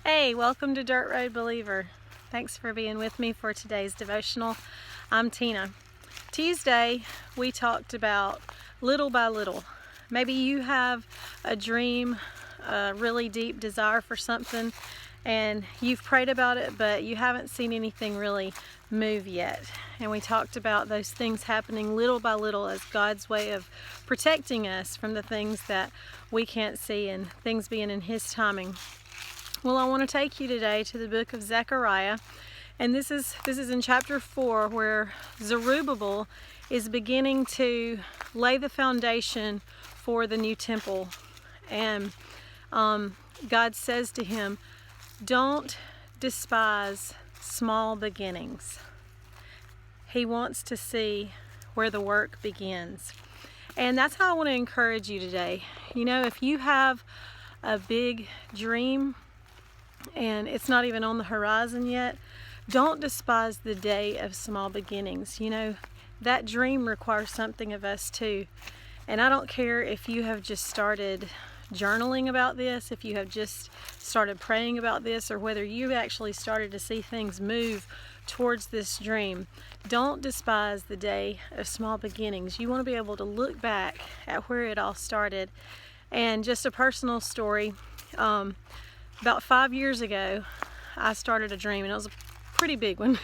Hey, welcome to Dirt Road Believer. Thanks for being with me for today's devotional. I'm Tina. Tuesday, we talked about little by little. Maybe you have a dream, a really deep desire for something, and you've prayed about it, but you haven't seen anything really move yet. And we talked about those things happening little by little as God's way of protecting us from the things that we can't see and things being in His timing. Well, I want to take you today to the book of Zechariah, and this is in chapter 4, where Zerubbabel is beginning to lay the foundation for the new temple. And God says to him, don't despise small beginnings. He wants to see where the work begins. And that's how I want to encourage you today. You know, if you have a big dream and it's not even on the horizon yet, don't despise the day of small beginnings. You know, that dream requires something of us too. And I don't care if you have just started journaling about this, if you have just started praying about this, or whether you've actually started to see things move towards this dream. Don't despise the day of small beginnings. You want to be able to look back at where it all started. And just a personal story, about 5 years ago, I started a dream, and it was a pretty big one.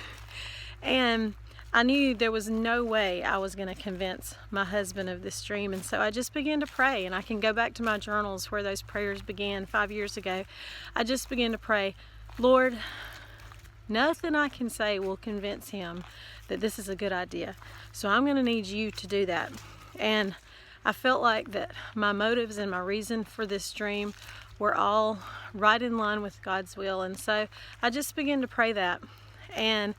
And I knew there was no way I was going to convince my husband of this dream. And so I just began to pray, and I can go back to my journals where those prayers began 5 years ago. I just began to pray, Lord, nothing I can say will convince him that this is a good idea. So I'm going to need you to do that. And I felt like that my motives and my reason for this dream were all right in line with God's will. And so I just began to pray that. And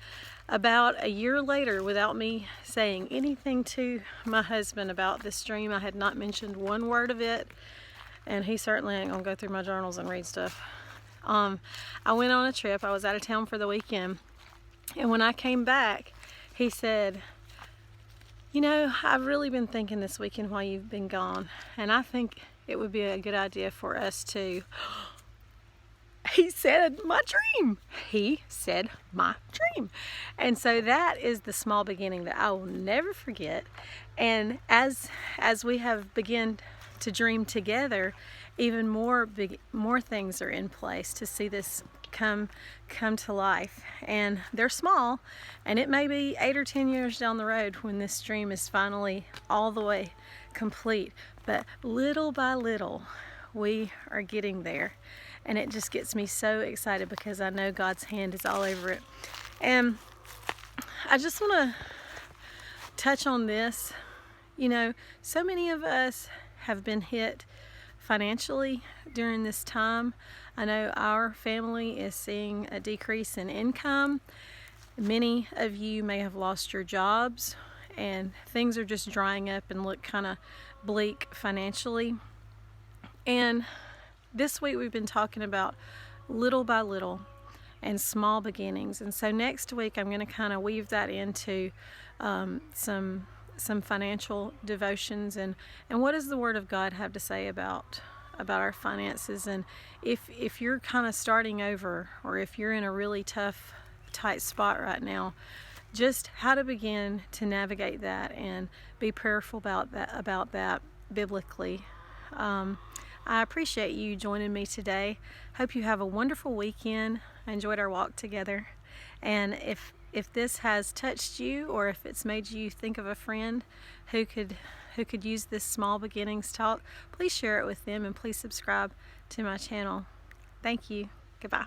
about a year later, without me saying anything to my husband about this dream, I had not mentioned one word of it, and he certainly ain't gonna go through my journals and read stuff. I went on a trip. I was out of town for the weekend, and when I came back, he said, you know, I've really been thinking this weekend while you've been gone, and I think it would be a good idea for us to... He said my dream. He said my dream. And so that is the small beginning that I will never forget. And as we have begun to dream together, even more things are in place to see this come to life. And they're small, and it may be 8 or 10 years down the road when this dream is finally all the way complete. But little by little, we are getting there. And it just gets me so excited because I know God's hand is all over it. And I just want to touch on this. You know, so many of us have been hit financially during this time. I know our family is seeing a decrease in income. Many of you may have lost your jobs, and things are just drying up and look kind of bleak financially. And this week we've been talking about little by little and small beginnings. And so next week I'm going to kind of weave that into some financial devotions and what does the Word of God have to say about our finances. And if you're kind of starting over, or if you're in a really tough, tight spot right now, just how to begin to navigate that and be prayerful about that biblically. I appreciate you joining me today. Hope you have a wonderful weekend. I enjoyed our walk together. And if this has touched you, or if it's made you think of a friend who could use this small beginnings talk, please share it with them, and please subscribe to my channel. Thank you. Goodbye.